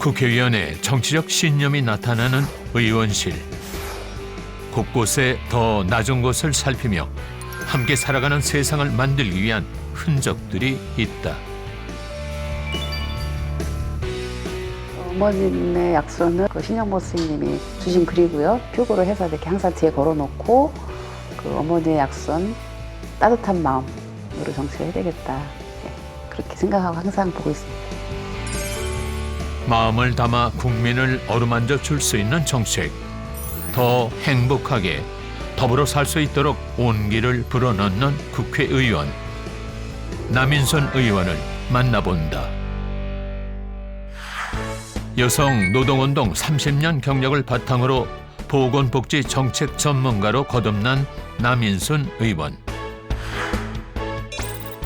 국회의원의 정치적 신념이 나타나는 의원실. 곳곳에 더 낮은 곳을 살피며 함께 살아가는 세상을 만들기 위한 흔적들이 있다. 어머님의 약손은 신영모 스님이 주신 글이고요. 표구로 해서 이렇게 항상 뒤에 걸어놓고 그 어머니의 약손 따뜻한 마음으로 정치를 해야 되겠다. 그렇게 생각하고 항상 보고 있습니다. 마음을 담아 국민을 어루만져 줄 수 있는 정책. 더 행복하게 더불어 살 수 있도록 온기를 불어넣는 국회의원. 남인순 의원을 만나본다. 여성 노동운동 30년 경력을 바탕으로 보건복지 정책 전문가로 거듭난 남인순 의원.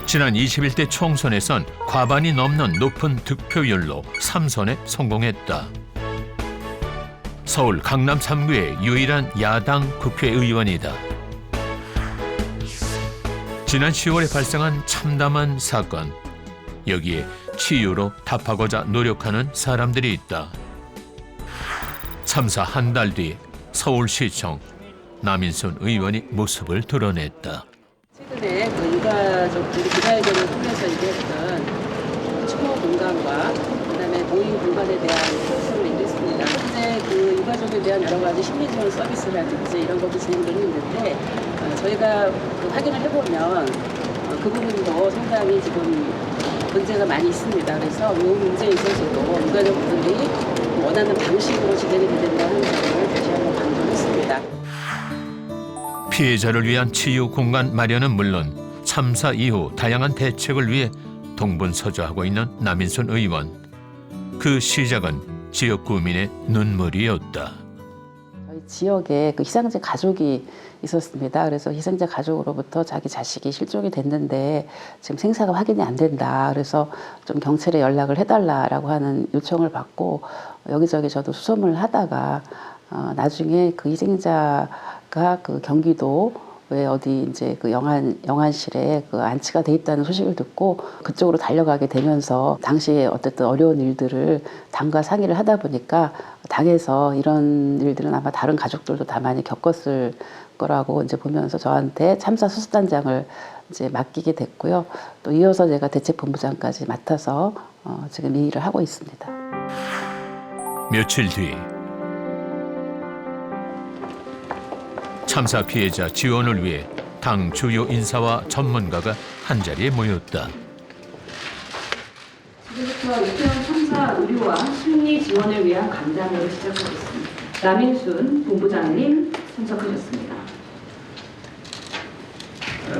지난 21대 총선에선 과반이 넘는 높은 득표율로 3선에 성공했다. 서울 강남 3구의 유일한 야당 국회의원이다. 지난 10월에 발생한 참담한 사건. 여기에 치유로 답하고자 노력하는 사람들이 있다. 참사 한 달 뒤 서울시청 남인순 의원이 모습을 드러냈다. 최근에 그 유가족들이 기자회견을 통해서 얘기했던 추모 공간과 그다음에 모임 공간에 대한 말씀을 얘기했습니다. 현재 그 유가족에 대한 여러 가지 심리지원 서비스라든지 이런 것도 진행되고 있는데 저희가 그 확인을 해보면 그 부분도 상당히 지금 문제가 많이 있습니다. 그래서 이 문제에 있어서도 유가족들이 원하는 방식으로 진행이 된다는 점을 다시 한번 강조했습니다. 피해자를 위한 치유 공간 마련은 물론 참사 이후 다양한 대책을 위해 동분서주하고 있는 남인순 의원. 그 시작은 지역 구민의 눈물이었다. 저희 지역에 그 희생자 가족이 있었습니다. 그래서 희생자 가족으로부터 자기 자식이 실종이 됐는데 지금 생사가 확인이 안 된다. 그래서 좀 경찰에 연락을 해달라라고 하는 요청을 받고 여기저기 저도 수소문을 하다가 나중에 그 희생자가 그 경기도 왜 어디 이제 그 영안실에 그 안치가 돼 있다는 소식을 듣고 그쪽으로 달려가게 되면서 당시에 어쨌든 어려운 일들을 당과 상의를 하다 보니까 당에서 이런 일들은 아마 다른 가족들도 다 많이 겪었을 거라고 이제 보면서 저한테 참사 수습단장을 이제 맡기게 됐고요. 또 이어서 제가 대책본부장까지 맡아서 지금 이 일을 하고 있습니다. 며칠 뒤 참사 피해자 지원을 위해 당 주요 인사와 전문가가 한자리에 모였다. 지금부터 이태원 참사 의료와 심리 지원을 위한 간담회를 시작하겠습니다. 남인순 본부장님 참석하셨습니다.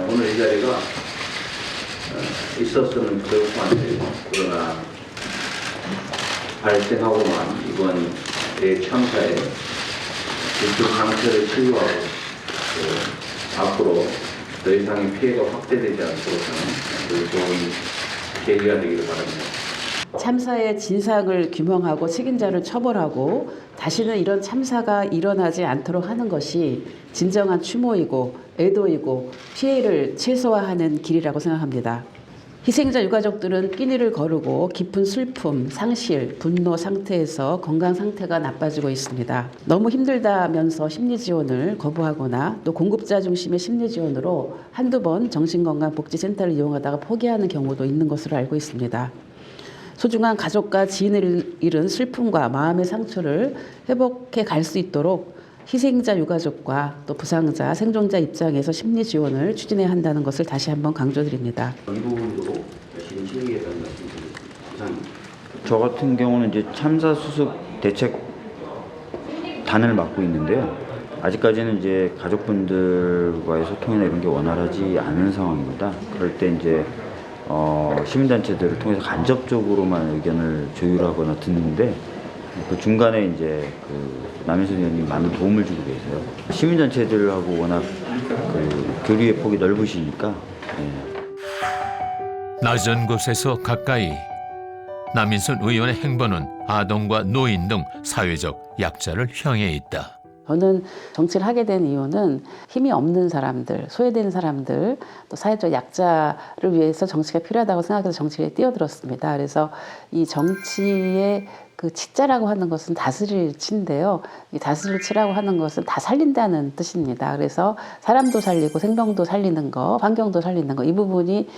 오늘 이 자리가 있었으면 좋겠는데 그러나 발생하고만 이번 대참사에 일종 상태를 치유하고 앞으로 더 이상의 피해가 확대되지 않도록 하는 좋은 계기가 되기를 바랍니다. 참사의 진상을 규명하고 책임자를 처벌하고 다시는 이런 참사가 일어나지 않도록 하는 것이 진정한 추모이고 애도이고 피해를 최소화하는 길이라고 생각합니다. 희생자 유가족들은 끼니를 거르고 깊은 슬픔, 상실, 분노 상태에서 건강 상태가 나빠지고 있습니다. 너무 힘들다면서 심리 지원을 거부하거나 또 공급자 중심의 심리 지원으로 한두 번 정신건강복지센터를 이용하다가 포기하는 경우도 있는 것으로 알고 있습니다. 소중한 가족과 지인을 잃은 슬픔과 마음의 상처를 회복해 갈 수 있도록 희생자 유가족과 또 부상자, 생존자 입장에서 심리 지원을 추진해야 한다는 것을 다시 한번 강조드립니다. 이 부분도 열심히 실행하겠다는 말씀드리겠습니다. 감사합니다. 저 같은 경우는 이제 참사 수습 대책단을 맡고 있는데요. 아직까지는 이제 가족분들과의 소통이나 이런 게 원활하지 않은 상황입니다. 그럴 때 이제 시민단체들을 통해서 간접적으로만 의견을 조율하거나 듣는데 그 중간에 이제 그 남인순 의원님 많은 도움을 주고 계세요. 시민단체들하고 워낙 그 교류의 폭이 넓으시니까. 낮은 곳에서 가까이. 남인순 의원의 행보는 아동과 노인 등 사회적 약자를 향해 있다. 저는 정치를 하게 된 이유는 힘이 없는 사람들, 소외된 사람들, 또 사회적 약자를 위해서 정치가 필요하다고 생각해서 정치에 뛰어들었습니다. 그래서 이 정치의 그 치자라고 하는 것은 다스릴 치인데요. 이 다스릴 치라고 하는 것은 다 살린다는 뜻입니다. 그래서 사람도 살리고 생명도 살리는 거, 환경도 살리는 거, 이 부분이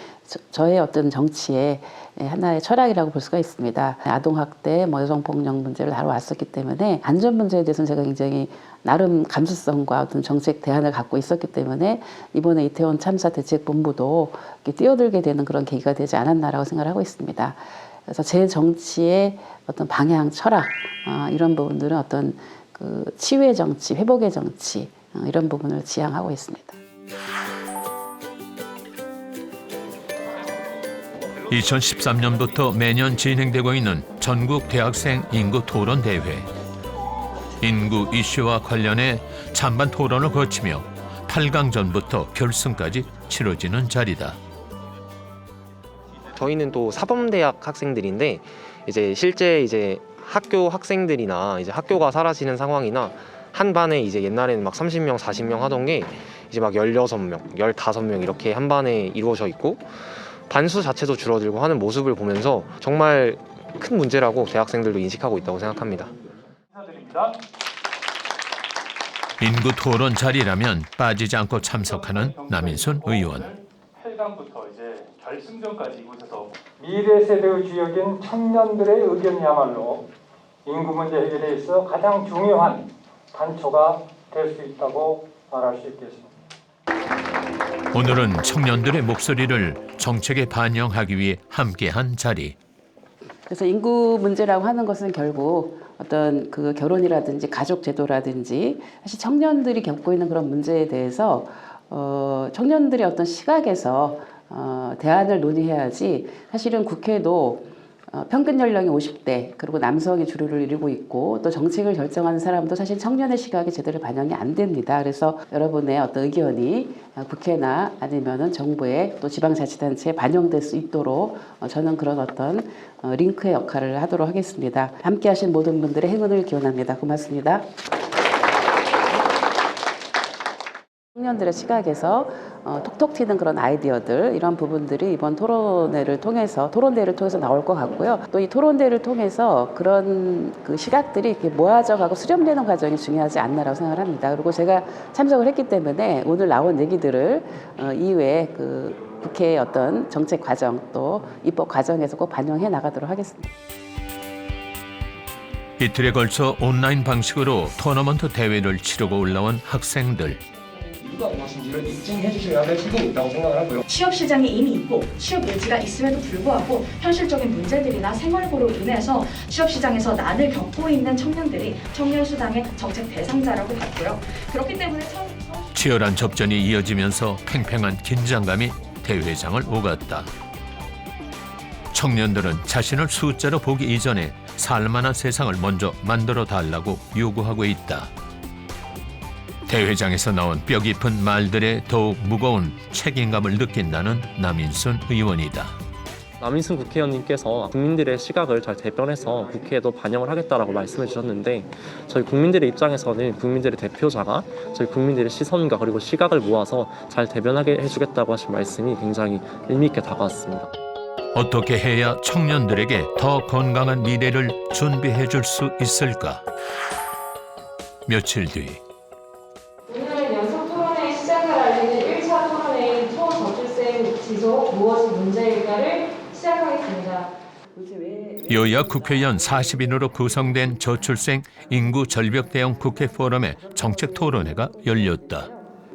저의 어떤 정치의 하나의 철학이라고 볼 수가 있습니다. 아동학대, 여성폭력 문제를 다뤄왔었기 때문에 안전 문제에 대해서는 제가 굉장히 나름 감수성과 어떤 정책 대안을 갖고 있었기 때문에 이번에 이태원 참사 대책본부도 이렇게 뛰어들게 되는 그런 계기가 되지 않았나라고 생각을 하고 있습니다. 그래서 제 정치의 어떤 방향, 철학 이런 부분들은 어떤 그 치유의 정치, 회복의 정치 이런 부분을 지향하고 있습니다. 2013년부터 매년 진행되고 있는 전국 대학생 인구 토론 대회. 인구 이슈와 관련해 찬반 토론을 거치며 8강전부터 결승까지 치러지는 자리다. 저희는 또 사범대학 학생들인데 이제 실제 이제 학교 학생들이나 이제 학교가 사라지는 상황이나 한 반에 이제 옛날에는 막 30명, 40명 하던 게 이제 막 16명, 15명 이렇게 한 반에 이루어져 있고 반수 자체도 줄어들고 하는 모습을 보면서 정말 큰 문제라고 대학생들도 인식하고 있다고 생각합니다. 인구 토론 자리라면 빠지지 않고 참석하는 남인순 의원. 8강부터 이제 결승전까지 이곳에서 미래 세대의 주역인 청년들의 의견이야말로 인구 문제 해결에 있어 가장 중요한 단초가 될 수 있다고 말할 수 있겠습니다. 오늘은 청년들의 목소리를 정책에 반영하기 위해 함께한 자리. 그래서 인구 문제라고 하는 것은 결국 어떤 그 결혼이라든지 가족 제도라든지 사실 청년들이 겪고 있는 그런 문제에 대해서 청년들의 어떤 시각에서 대안을 논의해야지 사실은 국회도 평균 연령이 50대 그리고 남성이 주류를 이루고 있고 또 정책을 결정하는 사람도 사실 청년의 시각이 제대로 반영이 안 됩니다. 그래서 여러분의 어떤 의견이 국회나 아니면은 정부의 또 지방자치단체에 반영될 수 있도록 저는 그런 어떤 링크의 역할을 하도록 하겠습니다. 함께 하신 모든 분들의 행운을 기원합니다. 고맙습니다. 청년들의 시각에서 톡톡 튀는 그런 아이디어들 이런 부분들이 이번 토론대회를 통해서 나올 것 같고요. 또 이 토론대회를 통해서 그런 그 시각들이 이렇게 모아져가고 수렴되는 과정이 중요하지 않나라고 생각을 합니다. 그리고 제가 참석을 했기 때문에 오늘 나온 얘기들을 이후에 그 국회의 어떤 정책 과정 또 입법 과정에서 꼭 반영해 나가도록 하겠습니다. 이틀에 걸쳐 온라인 방식으로 토너먼트 대회를 치르고 올라온 학생들. 누가 무엇인지를 입증해 주셔야 될 책임이 있다고 생각을 하고요. 취업 시장이 이미 있고 취업 예지가 있음에도 불구하고 현실적인 문제들이나 생활고로 인해서 취업 시장에서 난을 겪고 있는 청년들이 청년수당의 정책 대상자라고 봤고요. 그렇기 때문에 치열한 접전이 이어지면서 팽팽한 긴장감이 대회장을 오갔다. 청년들은 자신을 숫자로 보기 이전에 살만한 세상을 먼저 만들어 달라고 요구하고 있다. 대회장에서 나온 뼈 깊은 말들에 더욱 무거운 책임감을 느낀다는 남인순 의원이다. 남인순 국회의원님께서 국민들의 시각을 잘 대변해서 국회에도 반영을 하겠다라고 말씀해 주셨는데 저희 국민들의 입장에서는 국민들의 대표자가 저희 국민들의 시선과 그리고 시각을 모아서 잘 대변하게 해주겠다고 하신 말씀이 굉장히 의미 있게 다가왔습니다. 어떻게 해야 청년들에게 더 건강한 미래를 준비해 줄 수 있을까? 며칠 뒤 오늘 연속 토론회의 시작을 알리는 1차 토론회의 초저출생 지속 무엇이 문제일까를 시작하겠습니다. 여야 국회의원 40인으로 구성된 저출생 인구 절벽 대응 국회 포럼의 정책 토론회가 열렸다.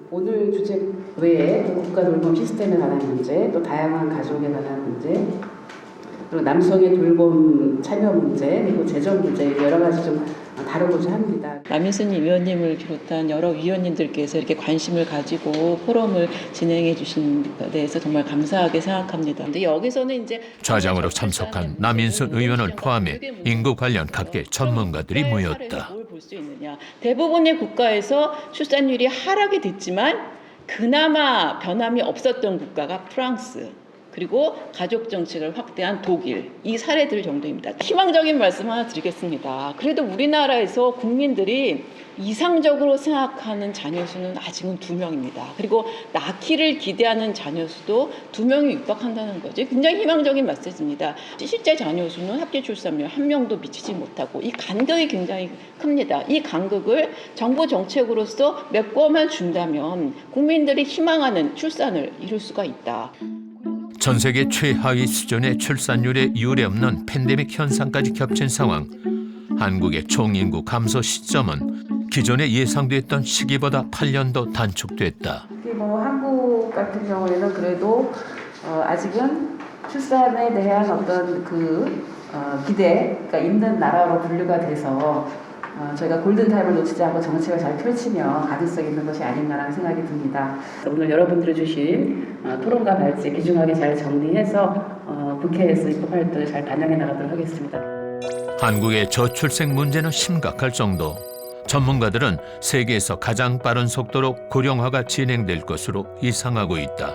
오늘 주제 외에 국가 돌봄 시스템에 관한 문제, 또 다양한 가족에 관한 문제, 그리고 남성의 돌봄 참여 문제, 그리고 재정 문제 여러 가지 좀 다루고자 합니다. 남인순 위원님을 비롯한 여러 위원님들께서 이렇게 관심을 가지고 포럼을 진행해 주신 데 대해서 정말 감사하게 생각합니다. 근데 여기서는 이제 좌장으로 참석한 남인순 의원을 포함해 인구 관련 각계 전문가들이 모였다. 뭘 볼 수 있느냐. 대부분의 국가에서 출산율이 하락이 됐지만 그나마 변함이 없었던 국가가 프랑스. 그리고 가족 정책을 확대한 독일, 이 사례들 정도입니다. 희망적인 말씀 하나 드리겠습니다. 그래도 우리나라에서 국민들이 이상적으로 생각하는 자녀 수는 아직은 2명입니다. 그리고 낳기를 기대하는 자녀 수도 2명이 육박한다는 거죠. 굉장히 희망적인 메시지입니다. 실제 자녀 수는 합계 출산율 1명도 미치지 못하고 이 간극이 굉장히 큽니다. 이 간극을 정부 정책으로서 메꿔만 준다면 국민들이 희망하는 출산을 이룰 수가 있다. 전 세계 최하위 수준의 출산율에 유례없는 팬데믹 현상까지 겹친 상황. 한국의 총인구 감소 시점은 기존에 예상됐던 시기보다 8년도 단축됐다. 뭐 한국 같은 경우에는 그래도 아직은 출산에 대한 어떤 기대가 있는 나라로 분류가 돼서 저희가 골든타임을 놓치지 않고 정책을 잘 펼치면 가능성 있는 것이 아닌가라는 생각이 듭니다. 오늘 여러분들이 주신 토론과 발제 귀중하게 잘 정리해서 국회에서 입법 활동을 잘 반영해 나가도록 하겠습니다. 한국의 저출생 문제는 심각할 정도. 전문가들은 세계에서 가장 빠른 속도로 고령화가 진행될 것으로 예상하고 있다.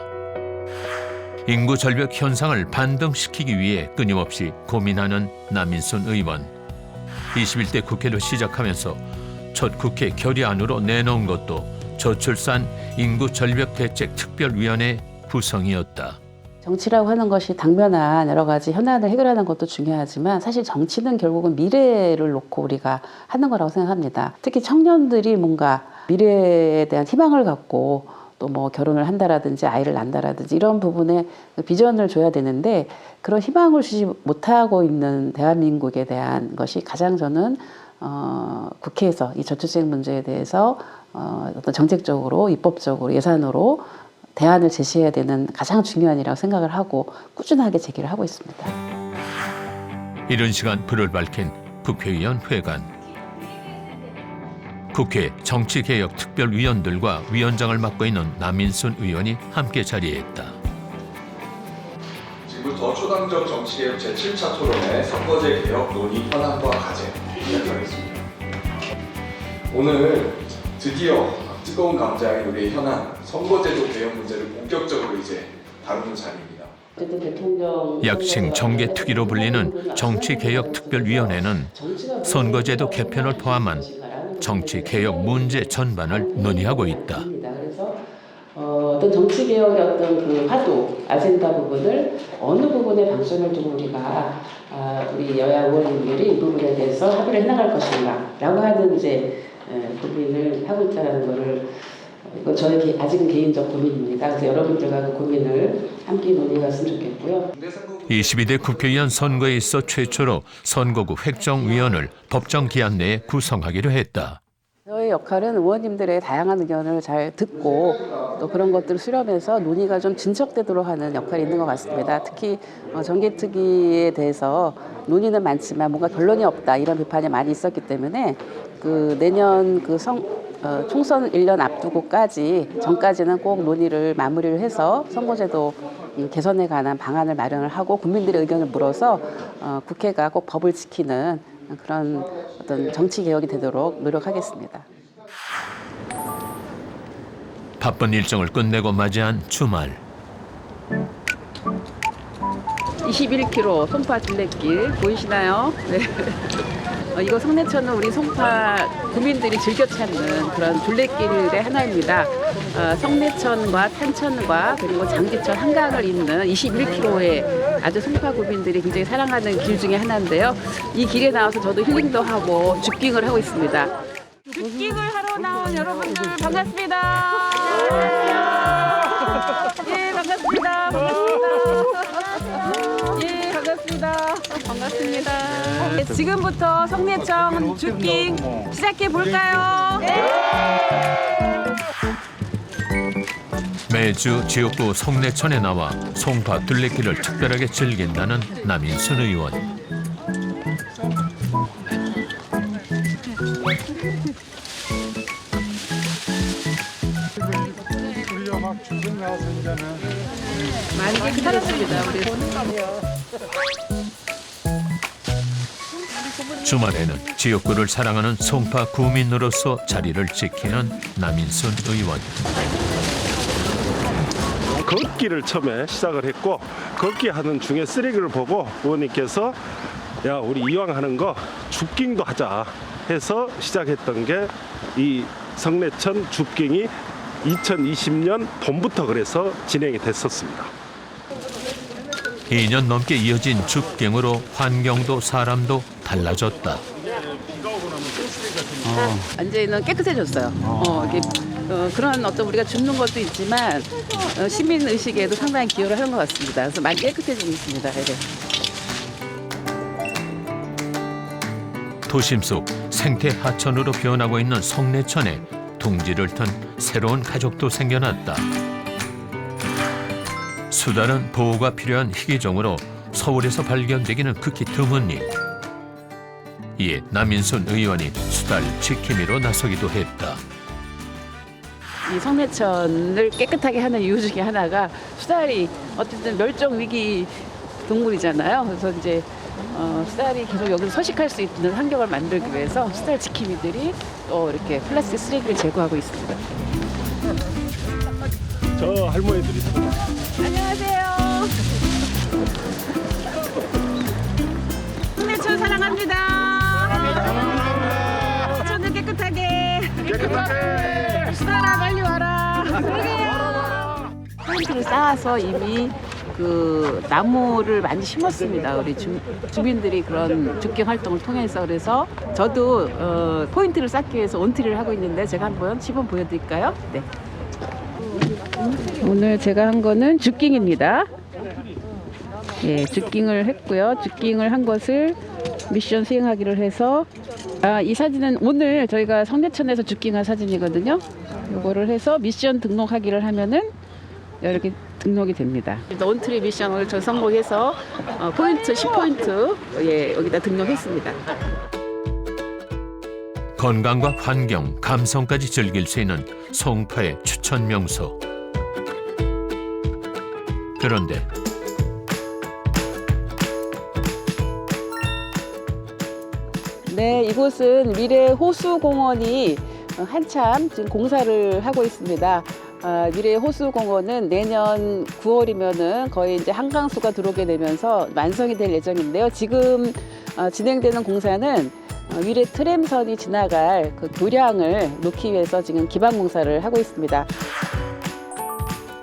인구 절벽 현상을 반등시키기 위해 끊임없이 고민하는 남인순 의원. 21대 국회를 시작하면서 첫 국회 결의안으로 내놓은 것도 저출산 인구 절벽 대책 특별위원회 구성이었다. 정치라고 하는 것이 당면한 여러 가지 현안을 해결하는 것도 중요하지만 사실 정치는 결국은 미래를 놓고 우리가 하는 거라고 생각합니다. 특히 청년들이 뭔가 미래에 대한 희망을 갖고 또 뭐 결혼을 한다라든지 아이를 낳는다라든지 이런 부분에 비전을 줘야 되는데 그런 희망을 주지 못하고 있는 대한민국에 대한 것이 가장 저는 국회에서 이 저출생 문제에 대해서 어떤 정책적으로 입법적으로 예산으로 대안을 제시해야 되는 가장 중요한 일이라고 생각을 하고 꾸준하게 제기를 하고 있습니다. 이른 시간 불을 밝힌 국회의원 회관. 국회 정치개혁특별위원들과 위원장을 맡고 있는 남인순 의원이 함께 자리했다. 지금부터 초당적 정치개혁 제7차 토론회 선거제 개혁 논의 현안과 과제 시작하겠습니다. 오늘 드디어 뜨거운 감자인 우리의 현안 선거제도 개혁 문제를 본격적으로 이제 다루는 자리입니다. 약칭 정개특위로 불리는 정치개혁특별위원회는 선거제도 개편을 포함한 정치개혁 문제 전반을 논의하고 있다. 그래서 어떤 정치개혁의 어떤 그 화두, 아젠다 부분을 어느 부분에 방점을 두고 우리가 우리 여야 의원님들이 이 부분에 대해서 합의를 해나갈 것인가라고 하는 이제 고민을 하고 있다는 것을 이건 저의 아직은 개인적 고민입니다. 그래서 여러분들과 그 고민을 함께 논의했으면 좋겠고요. 22대 국회의원 선거에 있어 최초로 선거구 획정위원을 법정 기한 내에 구성하기로 했다. 저의 역할은 의원님들의 다양한 의견을 잘 듣고 또 그런 것들을 수렴해서 논의가 좀 진척되도록 하는 역할이 있는 것 같습니다. 특히 정개특위에 대해서 논의는 많지만 뭔가 결론이 없다 이런 비판이 많이 있었기 때문에 그 내년 그 총선 1년 앞두고까지 전까지는 꼭 논의를 마무리를 해서 선거제도 개선에 관한 방안을 마련을 하고 국민들의 의견을 물어서 국회가 꼭 법을 지키는 그런 어떤 정치 개혁이 되도록 노력하겠습니다. 바쁜 일정을 끝내고 맞이한 주말. 21km 송파 둘레길 보이시나요? 네. 이거 송내천은 우리 송파 구민들이 즐겨 찾는 그런 둘레길의 하나입니다. 송내천과 탄천과 그리고 장지천 한강을 잇는 21km의 아주 송파 구민들이 굉장히 사랑하는 길 중에 하나인데요. 이 길에 나와서 저도 힐링도 하고 줍깅을 하고 있습니다. 줍깅을 하러 나온 여러분들 반갑습니다. 예, 반갑습니다. 예, 반갑습니다. 반갑습니다. 네, 지금부터 송내천 줍깅 시작해 볼까요? 매주 지역구 송내천에 나와 송파 둘레길을 특별하게 즐긴다는 남인순 의원. 우리가 막 주선 나와서 이제는 많이 기다렸습니다. 우리 주말에는 지역구를 사랑하는 송파 구민으로서 자리를 지키는 남인순 의원. 걷기를 처음에 시작을 했고 걷기 하는 중에 쓰레기를 보고 의원님께서 야 우리 이왕 하는 거 줍깅도 하자 해서 시작했던 게 이 성내천 줍깅이 2020년 봄부터 그래서 진행이 됐었습니다. 2년 넘게 이어진 줍깅으로 환경도 사람도 달라졌다. 완전히는 깨끗해졌어요. 그런 어떤 우리가 줍는 것도 있지만 시민 의식에도 상당히 기여를 하는 것 같습니다. 그래서 많이 깨끗해지고 있습니다. 네. 도심 속 생태 하천으로 변하고 있는 성내천에 둥지를 튼 새로운 가족도 생겨났다. 수달은 보호가 필요한 희귀종으로 서울에서 발견되기는 극히 드문 일. 이에 남인순 의원이 수달 지킴이로 나서기도 했다. 이 성내천을 깨끗하게 하는 이유 중에 하나가 수달이 어쨌든 멸종 위기 동물이잖아요. 그래서 이제 수달이 계속 여기서 서식할 수 있는 환경을 만들기 위해서 수달 지킴이들이 또 이렇게 플라스틱 쓰레기를 제거하고 있습니다. 저 할머니들이 안녕하세요. 성내천 사랑합니다. 천을 깨끗하게. 수달아 빨리 와라. 포인트를 쌓아서 이미 그 나무를 많이 심었습니다. 우리 주민들이 그런 줍깅 활동을 통해서. 그래서 저도 포인트를 쌓기 위해서 온트리를 하고 있는데 제가 한번 시범 보여드릴까요? 네. 오늘 제가 한 거는 줍깅입니다. 예, 줍깅을 했고요. 줍깅을 한 것을 미션 수행하기를 해서 이 사진은 오늘 저희가 성내천에서 줍깅한 사진이거든요. 이거를 해서 미션 등록하기를 하면은 이렇게 등록이 됩니다. 온트리 미션을 저 성공해서 포인트 10포인트 예, 여기다 등록했습니다. 건강과 환경, 감성까지 즐길 수 있는 송파의 추천 명소. 그런데 네, 이곳은 미래 호수공원이 한참 지금 공사를 하고 있습니다. 미래 호수공원은 내년 9월이면은 거의 이제 한강수가 들어오게 되면서 완성이 될 예정인데요. 지금 진행되는 공사는 미래 트램선이 지나갈 그 교량을 놓기 위해서 지금 기반 공사를 하고 있습니다.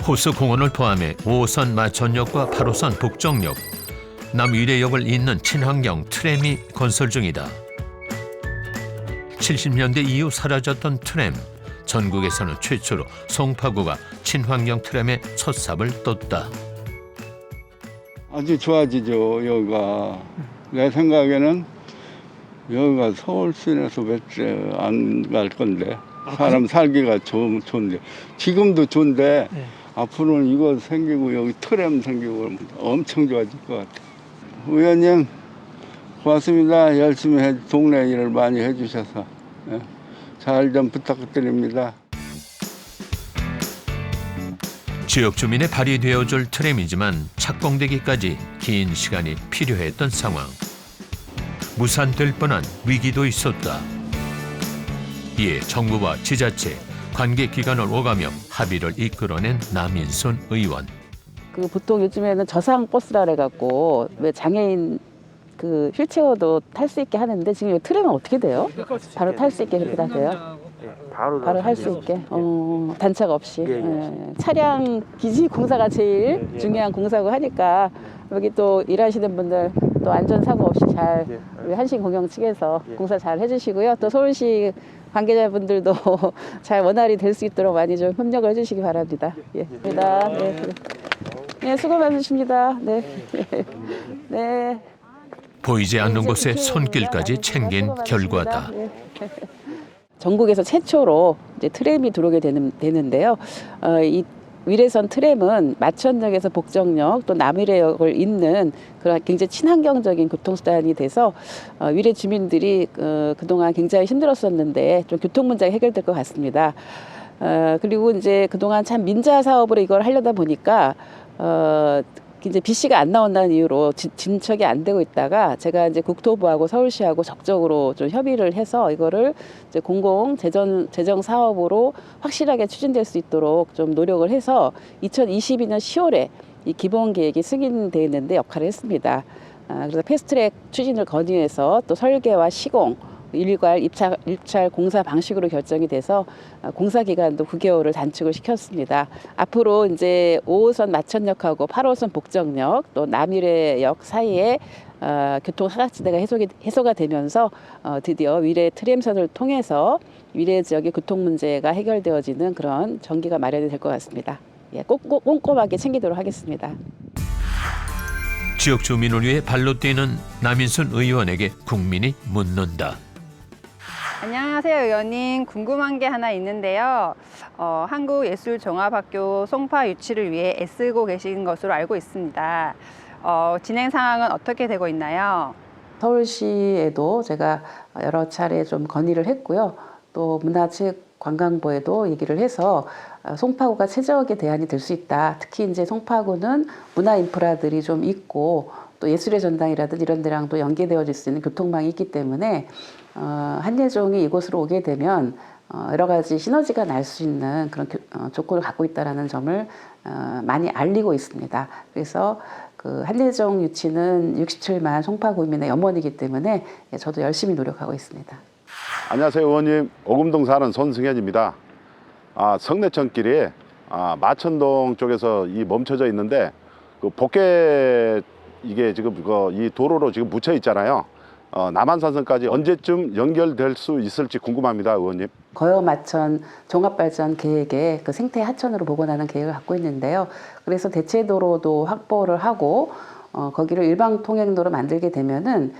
호수공원을 포함해 5호선 마천역과 8호선 북정역, 남위례역을 잇는 친환경 트램이 건설 중이다. 70년대 이후 사라졌던 트램, 전국에서는 최초로 송파구가 친환경 트램의 첫 삽을 떴다. 아주 좋아지죠. 여기가 내 생각에는 여기가 서울 시내에서 몇 째 안 갈 건데 사람 살기가 좋은데 지금도 좋은데 네. 앞으로는 이거 생기고 여기 트램 생기고 엄청 좋아질 것 같아요. 의원님 고맙습니다. 열심히 동네 일을 많이 해주셔서 네. 잘 좀 부탁드립니다. 지역 주민의 발이 되어줄 트램이지만 착공되기까지 긴 시간이 필요했던 상황. 무산될 뻔한 위기도 있었다. 이에 정부와 지자체, 관계기관을 오가며 합의를 이끌어낸 남인순 의원. 그 보통 요즘에는 저상 버스라 해갖고 왜 장애인 그 휠체어도 탈 수 있게 하는데 지금 이 트램은 어떻게 돼요? 바로 탈 수 있게 그렇게 하세요? 바로 할 수 있게 단차가 없이 차량 기지 공사가 제일 중요한 공사고 하니까 여기 또 일하시는 분들 또 안전사고 없이 잘 우리 한신공영 측에서 공사 잘 해주시고요. 또 서울시 관계자분들도 잘 원활히 될 수 있도록 많이 좀 협력을 해주시기 바랍니다. 예, 감사합니다. 네, 수고 많으십니다. 네, 네. 보이지 않는 곳에 손길까지 챙긴 결과다. 전국에서 최초로 이제 트램이 들어오게 되는데요. 이 위례선 트램은 마천역에서 복정역 또 남위례역을 잇는 그런 굉장히 친환경적인 교통수단이 돼서 위례 주민들이 그동안 굉장히 힘들었었는데 좀 교통 문제가 해결될 것 같습니다. 그리고 이제 그동안 참 민자 사업으로 이걸 하려다 보니까 이제 BC가 안 나온다는 이유로 진척이 안 되고 있다가 제가 이제 국토부하고 서울시하고 적극적으로 좀 협의를 해서 이거를 이제 공공 재정 사업으로 확실하게 추진될 수 있도록 좀 노력을 해서 2022년 10월에 이 기본 계획이 승인돼 있는데 역할을 했습니다. 그래서 패스트트랙 추진을 건의해서 또 설계와 시공, 일괄 입찰 공사 방식으로 결정이 돼서 공사 기간도 9개월을 단축을 시켰습니다. 앞으로 이제 5호선 마천역하고 8호선 복정역 또 남위례역 사이에 교통 사각지대가 해소가 되면서 드디어 위례 트램선을 통해서 위례 지역의 교통 문제가 해결되어지는 그런 전기가 마련이 될 것 같습니다. 예, 꼼꼼하게 챙기도록 하겠습니다. 지역 주민을 위해 발로 뛰는 남인순 의원에게 국민이 묻는다. 안녕하세요, 의원님. 궁금한 게 하나 있는데요. 한국예술종합학교 송파 유치를 위해 애쓰고 계신 것으로 알고 있습니다. 진행 상황은 어떻게 되고 있나요? 서울시에도 제가 여러 차례 좀 건의를 했고요. 또 문화체육관광부에도 얘기를 해서 송파구가 최적의 대안이 될 수 있다. 특히 이제 송파구는 문화 인프라들이 좀 있고 또 예술의 전당이라든지 이런 데랑도 연계되어질 수 있는 교통망이 있기 때문에 한예종이 이곳으로 오게 되면 여러 가지 시너지가 날 수 있는 그런 조건을 갖고 있다는 점을 많이 알리고 있습니다. 그래서 그 한예종 유치는 67만 송파구민의 염원이기 때문에 저도 열심히 노력하고 있습니다. 안녕하세요, 의원님. 오금동 사는 손승현입니다. 성내천길이 마천동 쪽에서 멈춰져 있는데 그 복개 이게 지금 이 도로로 지금 묻혀 있잖아요. 남한산성까지 언제쯤 연결될 수 있을지 궁금합니다, 의원님. 거여마천 종합발전 계획에 그 생태 하천으로 복원하는 계획을 갖고 있는데요. 그래서 대체도로도 확보를 하고 거기를 일방 통행로로 만들게 되면은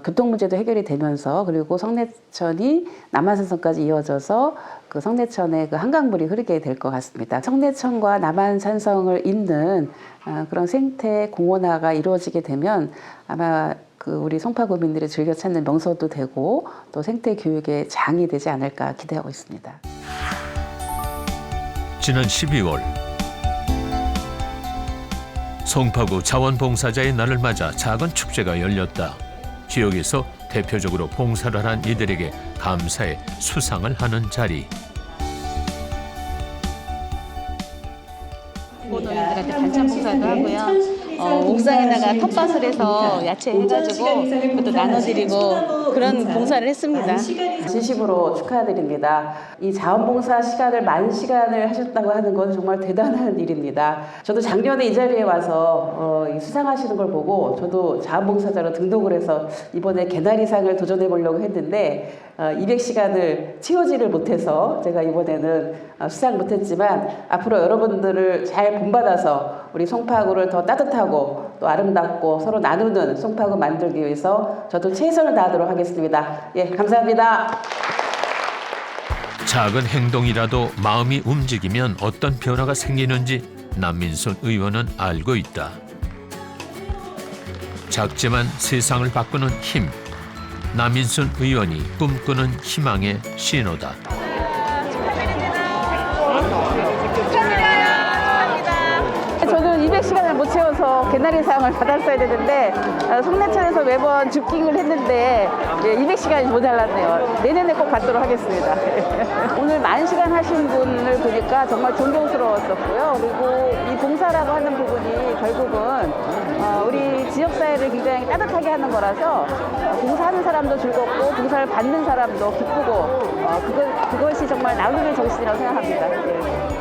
교통 문제도 해결이 되면서 그리고 성내천이 남한산성까지 이어져서 그 성내천에 그 한강물이 흐르게 될 것 같습니다. 성내천과 남한산성을 잇는 그런 생태 공원화가 이루어지게 되면 아마 그 우리 송파구민들이 즐겨 찾는 명소도 되고 또 생태 교육의 장이 되지 않을까 기대하고 있습니다. 지난 12월 송파구 자원봉사자의 날을 맞아 작은 축제가 열렸다. 지역에서 대표적으로 봉사를 한 이들에게 감사의 수상을 하는 자리. 노인들한테 반찬 봉사도 하고요. 옥상에다가 텃밭을 해서 야채 해가지고 그것도 나눠드리고 그런 봉사를 했습니다. 진심으로 축하드립니다. 이 자원봉사 시간을 10,000시간을 하셨다고 하는 건 정말 대단한 일입니다. 저도 작년에 이 자리에 와서 수상하시는 걸 보고 저도 자원봉사자로 등록을 해서 이번에 개나리상을 도전해 보려고 했는데 200시간을 채우지를 못해서 제가 이번에는 수상 못했지만 앞으로 여러분들을 잘 본받아서 우리 송파구를 더 따뜻하고 또 아름답고 서로 나누는 송파구 만들기 위해서 저도 최선을 다하도록 하겠습니다. 예, 감사합니다. 작은 행동이라도 마음이 움직이면 어떤 변화가 생기는지 남민순 의원은 알고 있다. 작지만 세상을 바꾸는 힘. 남민순 의원이 꿈꾸는 희망의 신호다. 저는 200시간을 못 채워서 개나리상을 받았어야 되는데 송내천에서 매번 줍깅을 했는데 200시간이 모자랐네요. 내년에 꼭 받도록 하겠습니다. 오늘 10,000시간 하신 분을 보니까 정말 존경스러웠었고요. 그리고 이 봉사라고 하는 부분이 결국은 우리 지역사회를 굉장히 따뜻하게 하는 거라서 봉사하는 사람도 즐겁고 봉사를 받는 사람도 기쁘고 그것이 정말 나누는 정신이라고 생각합니다. 네.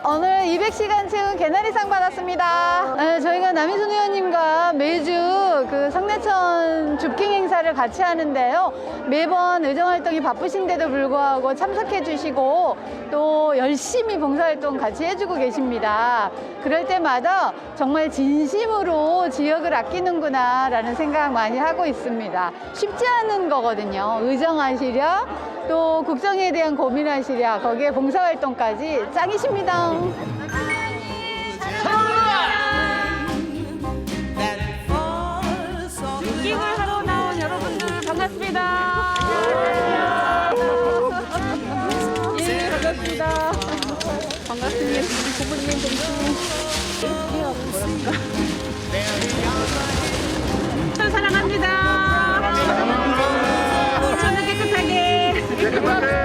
오늘 200시간 채운 개나리상 받았습니다. 저희가 남인순 의원님과 매주 그 성내천 줍깅 행사를 같이 하는데요. 매번 의정활동이 바쁘신데도 불구하고 참석해 주시고 또 열심히 봉사활동 같이 해주고 계십니다. 그럴 때마다 정말 진심으로 지역을 아끼는구나 라는 생각 많이 하고 있습니다. 쉽지 않은 거거든요. 의정하시랴 또 국정에 대한 고민하시랴 거기에 봉사활동까지 짱이십니다. 줍깅을 하러 나온 여러분들 반갑습니다. 예, 반갑습니다. 반갑습니다. 부모님, 동생. 사랑합니다. 저는 깨끗하게.